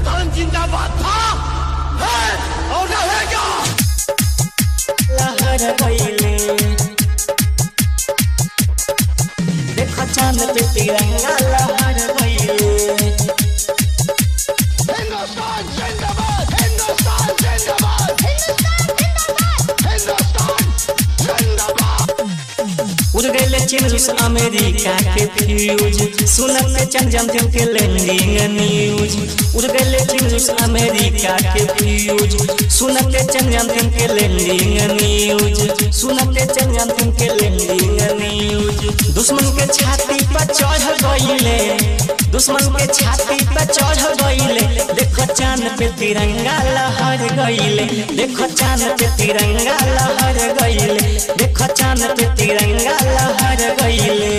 हिंदुस्तान जिंदाबाद था, है और रहेगा। लहर गईले देखो चांद पे तिरंगा लहर गईले। हिंदुस्तान जिंदाबाद, हिंदुस्तान जिंदाबाद, हिंदुस्तान जिंदाबाद। उड़ गए चीन रूस अमेरिका के फ्यूज, सुनते चंजम के लैंडिंग न्यूज। उड़ गए चीन रूस अमेरिका के फ्यूज, सुनते चंजम के लैंडिंग न्यूज, सुनते चंजम के लैंडिंग न्यूज। दुश्मन के छाती पर चढ़ गईले, दुश्मन के छाती पर चढ़ गईले। देखो चांद पे तिरंगा लहर गईले, देखो चांद पे तिरंगा लहर गईले, देखो चांद पे तिरंगा लहर गईले।